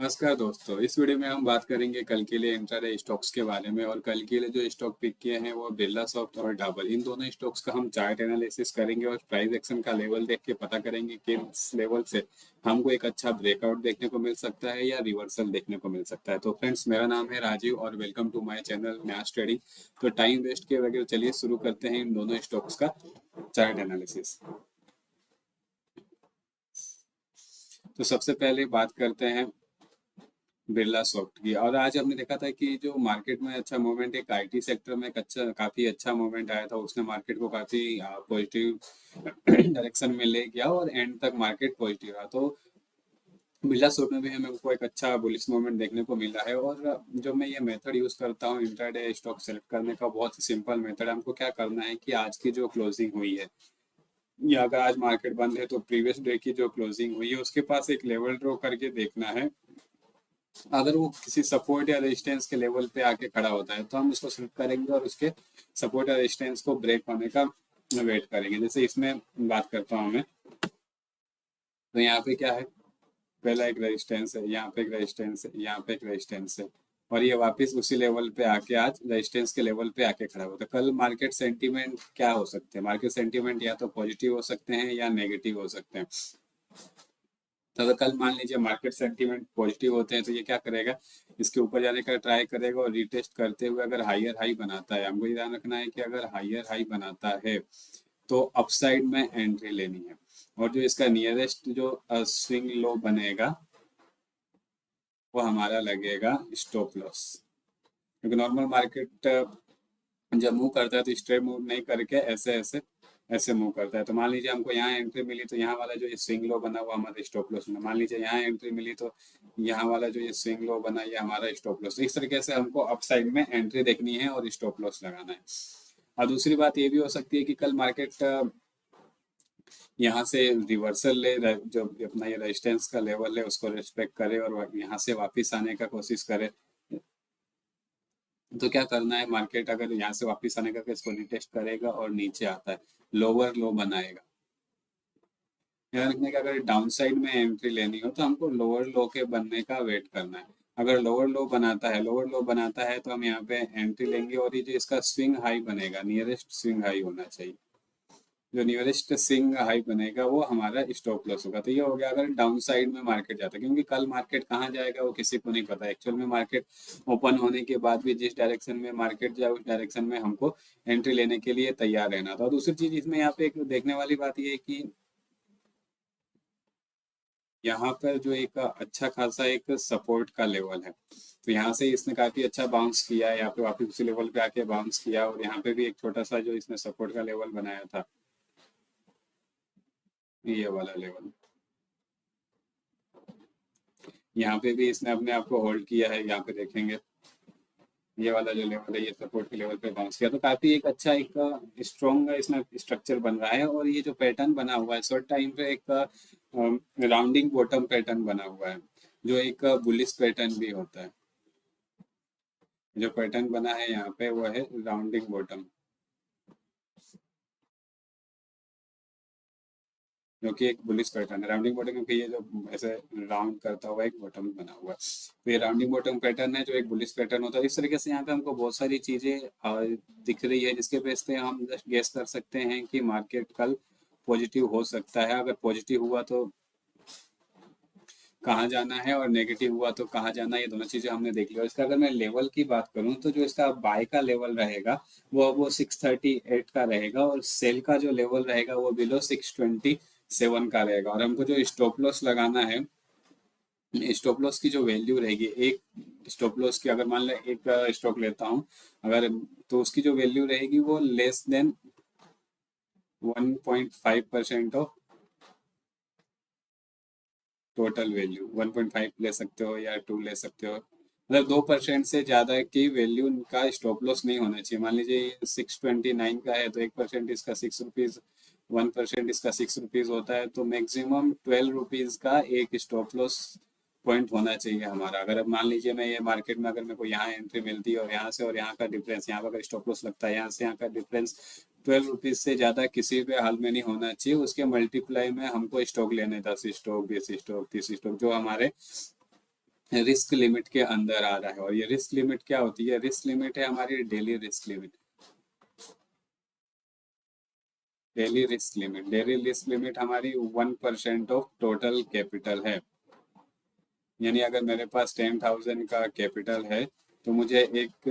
नमस्कार दोस्तों, इस वीडियो में हम बात करेंगे कल के लिए इंट्राडे स्टॉक्स के बारे में। और कल के लिए जो स्टॉक पिक किए हैं वो बिरलासॉफ्ट और डाबर, इन दोनों स्टॉक्स का हम चार्ट एनालिसिस करेंगे और प्राइस एक्शन का लेवल देख के पता करेंगे कि इस लेवल से हमको एक अच्छा ब्रेकआउट देखने को मिल सकता है या रिवर्सल देखने को मिल सकता है। तो फ्रेंड्स, मेरा नाम है राजीव और वेलकम टू माय चैनल न्यास ट्रेडिंग। तो टाइम वेस्ट किए बगैर चलिए शुरू करते हैं इन दोनों स्टॉक्स का चार्ट एनालिसिस। तो सबसे पहले बात करते हैं बिरला सॉफ्ट की। और आज हमने देखा था कि जो मार्केट में अच्छा मूवमेंट, एक आईटी सेक्टर में एक अच्छा काफी अच्छा मूवमेंट आया था, उसने मार्केट को काफी पॉजिटिव डायरेक्शन में ले गया और एंड तक मार्केट पॉजिटिव रहा। तो बिरला सॉफ्ट में भी हमको एक अच्छा बुलिश मूवमेंट देखने को मिला है। और जो मैं ये मेथड यूज करता हूँ इंट्राडे स्टॉक सेलेक्ट करने का, बहुत ही सिंपल मेथड है। हमको क्या करना है कि आज की जो क्लोजिंग हुई है या अगर आज मार्केट बंद है तो प्रीवियस डे की जो क्लोजिंग हुई है उसके पास एक लेवल ड्रॉ करके देखना है। अगर वो किसी सपोर्ट या रेजिस्टेंस के लेवल पे आके खड़ा होता है तो हम उसको सिलेक्ट करेंगे और उसके सपोर्ट या रेजिस्टेंस को ब्रेक होने का वेट करेंगे। जैसे इसमें बात करता हूँ मैं, तो यहाँ पे क्या है, पहला एक रेजिस्टेंस है, यहाँ पे एक रेजिस्टेंस है, यहाँ पे एक रेजिस्टेंस है, और ये वापस उसी लेवल पे आके आज रेजिस्टेंस के लेवल पे आके खड़ा होता है। कल मार्केट सेंटीमेंट क्या हो सकते हैं? मार्केट सेंटीमेंट या तो पॉजिटिव हो सकते हैं या नेगेटिव हो सकते हैं। तो अगर कल मान लीजिए मार्केट सेंटीमेंट पॉजिटिव होते हैं तो ये क्या करेगा, इसके ऊपर जाने का ट्राई करेगा और रीटेस्ट करते हुए अगर हायर हाई बनाता है, हमको ये ध्यान रखना है कि अगर हायर हाई बनाता है तो अपसाइड में एंट्री लेनी है। और जो इसका नियरेस्ट जो स्विंग लो बनेगा वो हमारा लगेगा स्टॉप लॉस। क्योंकि नॉर्मल मार्केट जब मूव करता है तो स्ट्रेट मूव नहीं करके ऐसे ऐसे ऐसे मूव करता है। तो मान लीजिए हमको यहाँ एंट्री मिली तो यहाँ वाला जो ये स्विंग लो बना हुआ हमारा स्टॉप लॉस बना। मान लीजिए यहाँ एंट्री मिली तो यहाँ वाला जो ये स्विंग लो बना ये हमारा स्टॉप लॉस। इस तरीके से हमको अप साइड में एंट्री देखनी है और स्टॉप लॉस लगाना है। और दूसरी बात ये भी हो सकती है कि कल मार्केट यहाँ से रिवर्सल ले, जो अपना ये रेजिस्टेंस का लेवल है उसको रिस्पेक्ट करे और यहाँ से वापस आने का कोशिश करे। तो क्या करना है, मार्केट अगर यहाँ से वापस आने का इसको रिटेस्ट करेगा और नीचे आता है, लोअर लो बनाएगा। ध्यान रखने का, अगर डाउन साइड में एंट्री लेनी हो तो हमको लोअर लो के बनने का वेट करना है। अगर लोअर लो बनाता है तो हम यहाँ पे एंट्री लेंगे और ये जो इसका स्विंग हाई बनेगा, नियरेस्ट स्विंग हाई होना चाहिए, जो नियरेस्ट स्विंग हाई बनेगा वो हमारा स्टॉप लॉस होगा। तो ये हो गया अगर डाउन साइड में मार्केट जाता है। क्योंकि कल मार्केट कहाँ जाएगा वो किसी को नहीं पता। एक्चुअल में मार्केट ओपन होने के बाद भी जिस डायरेक्शन में मार्केट जाए उस डायरेक्शन में हमको एंट्री लेने के लिए तैयार रहना था। और दूसरी चीज इसमें यहाँ पे एक देखने वाली बात ये है कि यहाँ पर जो एक अच्छा खासा एक सपोर्ट का लेवल है, तो यहाँ से इसने काफी अच्छा बाउंस किया है, यहाँ पे वापस उसी लेवल पे आके बाउंस किया। और यहाँ पे भी एक छोटा सा जो इसने सपोर्ट का लेवल बनाया था, ये वाला लेवल, यहाँ पे भी इसने अपने आप को होल्ड किया है। यहाँ पे देखेंगे ये वाला जो लेवल है ये सपोर्ट के लेवल पे बाउंस किया। तो काफी एक अच्छा एक स्ट्रॉन्ग इसमें स्ट्रक्चर बन रहा है। और ये जो पैटर्न बना हुआ है शॉर्ट टाइम पे, एक राउंडिंग बॉटम पैटर्न बना हुआ है जो एक बुलिश पैटर्न भी होता है। जो पैटर्न बना है यहाँ पे वो है राउंडिंग बॉटम, जो कि एक बुलिश पैटर्न है। राउंडिंग बॉटम क्योंकि ये जो ऐसे राउंड करता हुआ एक बॉटम बना हुआ है, तो ये राउंडिंग बॉटम पैटर्न है जो एक बुलिश पैटर्न होता है। इस तरीके से यहाँ पे हमको बहुत सारी चीजें दिख रही है जिसके बेस पे हम जस्ट गेस कर सकते हैं कि मार्केट कल पॉजिटिव हो सकता है। अगर पॉजिटिव हुआ तो कहाँ जाना है और नेगेटिव हुआ तो कहाँ जाना है, ये दोनों चीजें हमने देख लिया। इसका अगर मैं लेवल की बात करूँ तो जो इसका बाय का लेवल रहेगा वो 638 का रहेगा और सेल का जो लेवल रहेगा वो बिलो 627 का रहेगा। और हमको जो स्टॉप लॉस लगाना है, स्टॉप लॉस की जो वैल्यू रहेगी, एक स्टॉप लॉस की अगर मान लें एक स्टॉक लेता हूँ अगर, तो उसकी जो वैल्यू रहेगी वो less than 1.5% of total value. 1.5 ले सकते हो या 2 ले सकते हो, मतलब 2% से ज्यादा की वैल्यू का स्टॉप लॉस नहीं होना चाहिए। मान लीजिए ये 629 का है तो 1% इसका 6 रुपीज, 1% इसका 6 रुपीज होता है, तो मैक्सिमम 12 रुपीज का एक स्टॉप लॉस पॉइंट होना चाहिए हमारा। अगर अब मान लीजिए मैं ये मार्केट में अगर मेरे को यहाँ एंट्री मिलती है और यहाँ से और यहाँ का डिफरेंस, यहाँ पर अगर स्टॉप लॉस लगता है यहाँ से यहाँ का डिफरेंस 12 रुपीज से ज्यादा किसी भी हाल में नहीं होना चाहिए। उसके मल्टीप्लाई में हमको स्टॉक लेने 10 स्टॉक, 20 स्टॉक, 30 स्टॉक, जो हमारे रिस्क लिमिट के अंदर आ रहा है। और ये रिस्क लिमिट क्या होती है? रिस्क लिमिट है हमारी daily risk limit. Daily risk limit हमारी 1% ऑफ टोटल कैपिटल है। यानी अगर मेरे पास 10,000 का कैपिटल है तो मुझे एक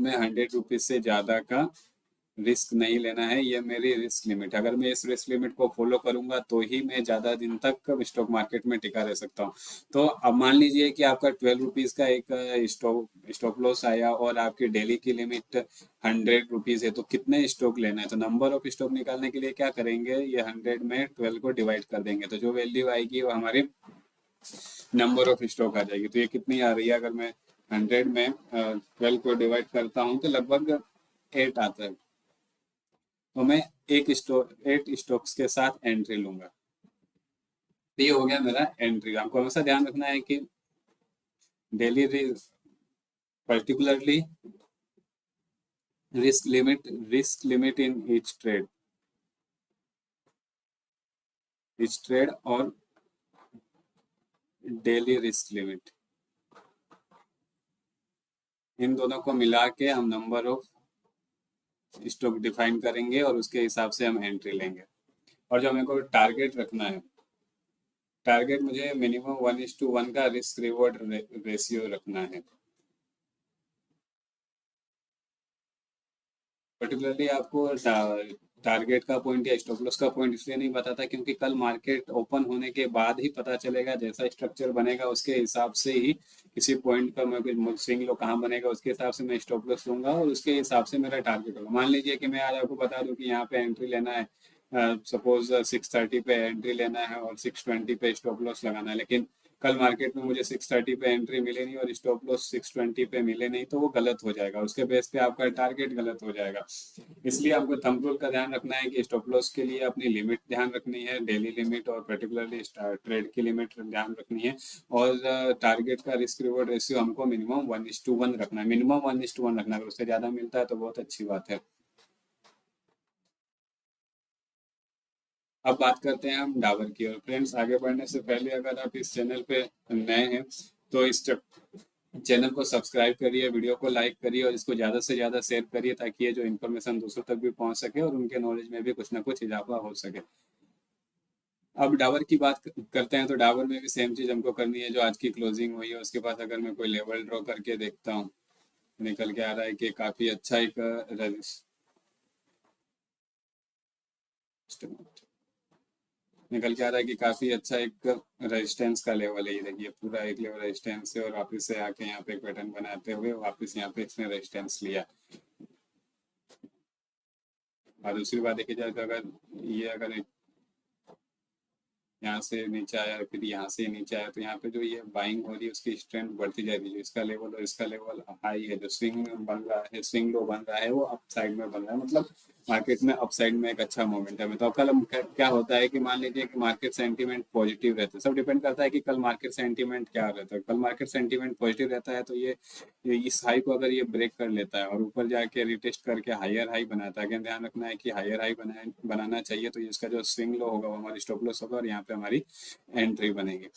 में 100 रुपीज से ज़्यादा का रिस्क नहीं लेना है। ये मेरी रिस्क लिमिट। अगर मैं इस रिस्क लिमिट को फॉलो करूंगा तो ही मैं ज़्यादा दिन तक स्टॉक मार्केट में टिका रह सकता हूँ। तो अब मान लीजिए कि आपका 12 रुपीज़ का एक स्टॉप लॉस आया और आपकी डेली की लिमिट 100 रुपीज़ है, तो कितने स्टॉक लेना है? तो नंबर ऑफ स्टॉक निकालने के लिए क्या करेंगे, ये 100 में 12 को डिवाइड कर देंगे, तो जो वैल्यू आएगी वो हमारी नंबर ऑफ स्टॉक आ जाएगी। तो ये कितनी आ रही है? अगर मैं 100 में 12 को डिवाइड करता हूँ तो लगभग 8 आता है। तो मैं 8 स्टॉक्स के साथ एंट्री लूंगा। तो ये हो गया मेरा एंट्री। आपको हमेशा ध्यान रखना है कि daily particularly risk limit in each trade और डेली रिस्क लिमिट, इन दोनों को मिला के हम नंबर ऑफ स्टॉक डिफाइन करेंगे और उसके हिसाब से हम एंट्री लेंगे। और जो हमें को टारगेट रखना है, टारगेट मुझे मिनिमम 1:1 का रिस्क रिवॉर्ड रेशियो रखना है। पर्टिकुलरली आपको टारगेट का पॉइंट या स्टॉप लॉस का पॉइंट इसलिए नहीं बताता क्योंकि कल मार्केट ओपन होने के बाद ही पता चलेगा। जैसा स्ट्रक्चर बनेगा उसके हिसाब से ही किसी पॉइंट पर मैं स्विंग लो कहाँ बनेगा उसके हिसाब से मैं स्टॉप लॉस लूंगा और उसके हिसाब से मेरा टारगेट होगा। मान लीजिए कि मैं आज आपको बता दूं कि यहाँ पे एंट्री लेना है, सपोज 6:30 पे एंट्री लेना है और 6:20 पे स्टॉप लॉस लगाना है, लेकिन कल मार्केट में मुझे 6:30 पे एंट्री मिले नहीं और स्टॉप लॉस 6:20 पे मिले नहीं, तो वो गलत हो जाएगा। उसके बेस पे आपका टारगेट गलत हो जाएगा। इसलिए आपको थंब रूल का ध्यान रखना है कि स्टॉप लॉस के लिए अपनी लिमिट ध्यान रखनी है, डेली लिमिट और पर्टिकुलरली ट्रेड की लिमिट ध्यान रखनी है। और टारगेट का रिस्क रिवॉर्ड रेशियो हमको मिनिमम 1:1 रखना है। मिनिमम 1:1 रखना है। अगर उससे ज़्यादा मिलता है तो बहुत अच्छी बात है। अब बात करते हैं हम डाबर की। और फ्रेंड्स, आगे बढ़ने से पहले अगर आप इस चैनल पे नए हैं तो इस चैनल को सब्सक्राइब करिए, वीडियो को लाइक करिए और इसको ज़्यादा से ज़्यादा शेयर करिए ताकि ये जो इन्फॉर्मेशन दूसरों तक भी पहुंच सके और उनके नॉलेज में भी कुछ ना कुछ इजाफा हो सके। अब डाबर की बात करते हैं तो डाबर में भी सेम चीज़ हमको करनी है। जो आज की क्लोजिंग हुई है उसके बाद अगर मैं कोई लेवल ड्रॉ करके देखता हूँ, निकल के आ रहा है कि काफ़ी अच्छा एक निकल के आ रहा है कि काफ़ी अच्छा एक रेजिस्टेंस का लेवल है। ये देखिए पूरा एक लेवल रेजिस्टेंस है और वापस से आके यहाँ पे एक पैटर्न बनाते हुए वापस यहाँ पे इसने रेजिस्टेंस लिया। और दूसरी बात देखी जाए तो अगर यहाँ से नीचे आया फिर यहाँ से नीचे आया तो यहाँ पे जो ये बाइंग हो रही है उसकी स्ट्रेंथ बढ़ती जा रही है। जो इसका लेवल और इसका लेवल हाई है, जो स्विंग बन रहा है, स्विंग लो बन रहा है, वो अप साइड में बन रहा है। मतलब मार्केट में अप साइड में एक अच्छा मोमेंटम है। तो अब कल क्या होता है कि मान लीजिए कि मार्केट सेंटीमेंट पॉजिटिव रहता है। सब डिपेंड करता है कि कल मार्केट सेंटीमेंट क्या रहता है। कल मार्केट सेंटीमेंट पॉजिटिव रहता है तो ये इस हाई को अगर ये ब्रेक कर लेता है और ऊपर जाके रिटेस्ट करके हायर हाई बनाता है, अगेन ध्यान रखना है कि हायर हाई बनाना चाहिए। तो इसका जो स्विंग लो होगा वो हमारी स्टॉप लॉस होगा और यहाँ पे हमारी एंट्री बनेगी।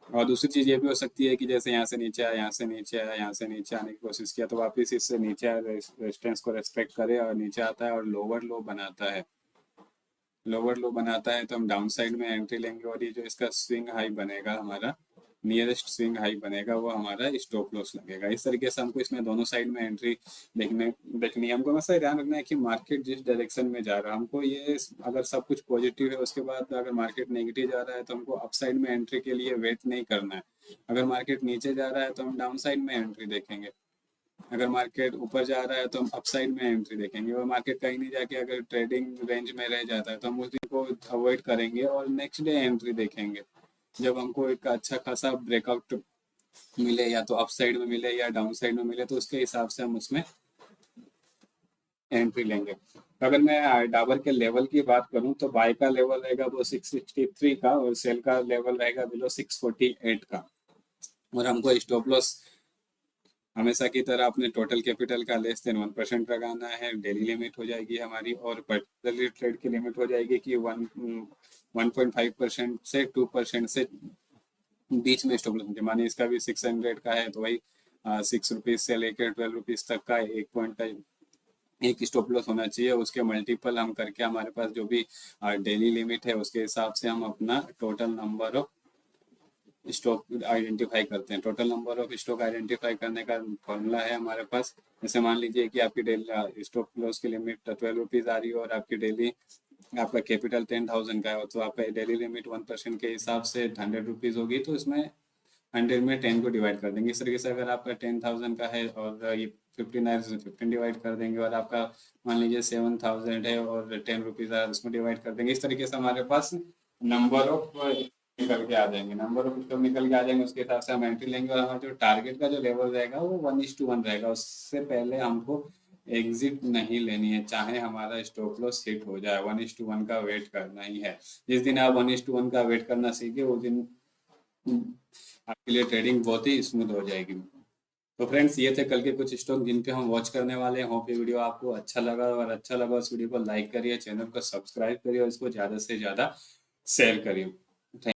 और दूसरी चीज़ ये भी हो सकती है कि जैसे यहाँ से नीचे आया, यहाँ से नीचे आया, यहाँ से नीचे आने की कोशिश किया तो वापस इससे नीचे आया, रेजिस्टेंस को रेस्पेक्ट करे और नीचे आता है और लोअर लो बनाता है। लोअर लो बनाता है तो हम डाउन साइड में एंट्री लेंगे और ये जो इसका स्विंग हाई बनेगा, हमारा नियरेस्ट स्विंग हाई बनेगा, वो हमारा स्टॉप लॉस लगेगा। इस तरीके से हमको इसमें दोनों साइड में एंट्री देखनी है। हमको बस ध्यान रखना है कि मार्केट जिस डायरेक्शन में जा रहा है, हमको ये अगर सब कुछ पॉजिटिव है उसके बाद अगर मार्केट नेगेटिव जा रहा है तो हमको अप साइड में एंट्री के लिए वेट नहीं करना है। अगर मार्केट नीचे जा रहा है तो हम डाउन साइड में एंट्री देखेंगे। अगर मार्केट ऊपर जा रहा है तो हम अपसाइड में एंट्री देखेंगे। और मार्केट कहीं नहीं जाके अगर ट्रेडिंग रेंज में रह जाता है तो हम उस दिन को अवॉइड करेंगे और नेक्स्ट डे एंट्री देखेंगे। जब हमको एक अच्छा खासा ब्रेकआउट मिले, या तो अप साइड में मिले या डाउन साइड में मिले, तो उसके हिसाब से हम उसमें एंट्री लेंगे। अगर मैं डाबर के लेवल की बात करूं तो बाय का लेवल रहेगा वो 663 का और सेल का लेवल रहेगा बिलो 648 का। और हमको स्टॉप लॉस हमेशा की तरह अपने टोटल कैपिटल का लेस देन 1% लगाना है। डेली लिमिट हो जाएगी हमारी और पर्टिकुलरली ट्रेड की लिमिट हो जाएगी कि 1.5% से 2% से बीच में स्टॉप लॉस, मानिए इसका भी 600 का है तो वही 6 रुपीज से लेकर 12 रुपीज तक का एक पॉइंट का एक स्टॉप लॉस होना चाहिए। उसके मल्टीपल हम करके हमारे पास जो भी डेली लिमिट है उसके हिसाब से हम अपना total number of stock identify करते हैं। Total number of stock identify करने का फॉर्मूला है हमारे पास। जैसे मान लीजिए कि आपकी डेली स्टॉप लॉस की लिमिट 12 रुपीज आ रही है और आपकी डेली आपका कैपिटल 10,000 का है, तो आपका डेली लिमिट 1% के हिसाब से 100 रुपीज होगी, तो इसमें 100 में 10 को डिवाइड कर देंगे। इस तरीके से अगर आपका 10,000 का है और ये 15 है तो 15 डिवाइड कर देंगे, और आपका मान लीजिए 7,000 है और 10 रुपीज है उसमें डिवाइड कर देंगे। इस तरीके से हमारे पास नंबर ऑफ निकल के आ जाएंगे, नंबर ऑफ स्टॉक निकल के आ जाएंगे। उसके हिसाब से हम एंट्री लेंगे और हमारा जो टारगेट का जो लेवल रहेगा वो 1:1 रहेगा। उससे पहले हमको एग्जिट नहीं लेनी है, चाहे हमारा स्टॉप लॉस हिट हो जाए, 1:1 का वेट करना ही है। जिस दिन आप 1:1 का वेट करना सीखे उस दिन आपके लिए ट्रेडिंग बहुत ही स्मूथ हो जाएगी। तो फ्रेंड्स, ये थे कल के कुछ स्टॉक जिन पे हम वॉच करने वाले हैं। होप ये वीडियो आपको अच्छा लगा, और अच्छा लगा उस वीडियो को लाइक करिए, चैनल को सब्सक्राइब करिए और इसको ज़्यादा से ज़्यादा शेयर करिए।